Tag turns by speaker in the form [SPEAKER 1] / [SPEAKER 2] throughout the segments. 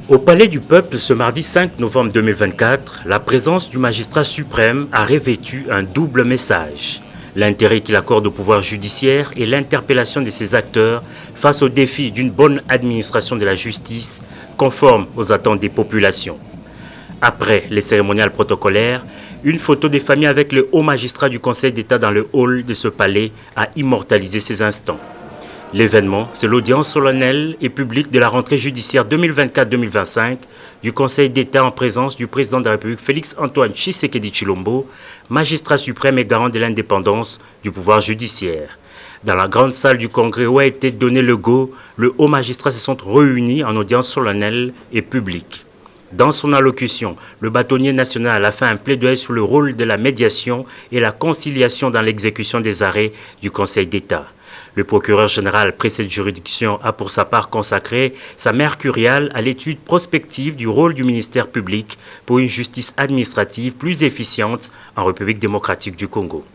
[SPEAKER 1] Au Palais du Peuple, ce mardi 5 novembre 2024, la présence du magistrat suprême a revêtu un double message. L'intérêt qu'il accorde au pouvoir judiciaire et l'interpellation de ses acteurs face au défi d'une bonne administration de la justice conforme aux attentes des populations. Après les cérémoniales protocolaires, une photo des familles avec le haut magistrat du Conseil d'État dans le hall de ce palais a immortalisé ces instants. L'événement, c'est l'audience solennelle et publique de la rentrée judiciaire 2024-2025 du Conseil d'État en présence du président de la République Félix-Antoine Tshisekedi Tshilombo, magistrat suprême et garant de l'indépendance du pouvoir judiciaire. Dans la grande salle du Congrès où a été donné le go, le haut magistrat se sont réunis en audience solennelle et publique. Dans son allocution, le bâtonnier national a fait un plaidoyer sur le rôle de la médiation et la conciliation dans l'exécution des arrêts du Conseil d'État. Le procureur général près cette juridiction a pour sa part consacré sa mercuriale à l'étude prospective du rôle du ministère public pour une justice administrative plus efficiente en République démocratique du Congo.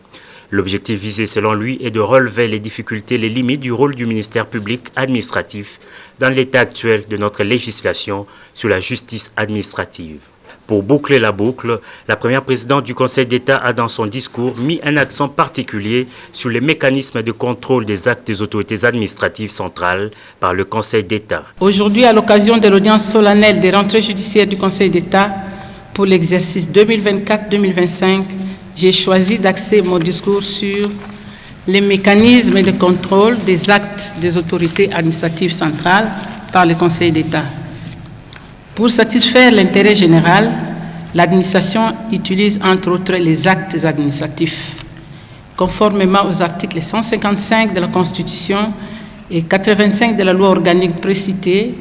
[SPEAKER 1] L'objectif visé selon lui est de relever les difficultés et les limites du rôle du ministère public administratif dans l'état actuel de notre législation sur la justice administrative. Pour boucler la boucle, la première présidente du Conseil d'État a dans son discours mis un accent particulier sur les mécanismes de contrôle des actes des autorités administratives centrales par le Conseil d'État.
[SPEAKER 2] Aujourd'hui, à l'occasion de l'audience solennelle des rentrées judiciaires du Conseil d'État pour l'exercice 2024-2025, j'ai choisi d'axer mon discours sur les mécanismes de contrôle des actes des autorités administratives centrales par le Conseil d'État. Pour satisfaire l'intérêt général, l'administration utilise entre autres les actes administratifs. Conformément aux articles 155 de la Constitution et 85 de la loi organique précitée,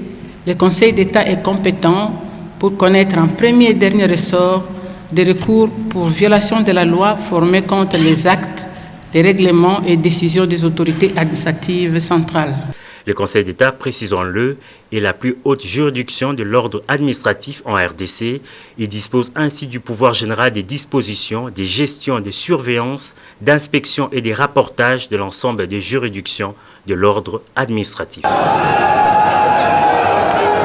[SPEAKER 2] le Conseil d'État est compétent pour connaître en premier et dernier ressort des recours pour violation de la loi formés contre les actes, les règlements et décisions des autorités administratives centrales.
[SPEAKER 1] Le Conseil d'État, précisons-le, est la plus haute juridiction de l'ordre administratif en RDC. Il dispose ainsi du pouvoir général des dispositions, des gestions, des surveillances, d'inspection et des rapportages de l'ensemble des juridictions de l'ordre administratif.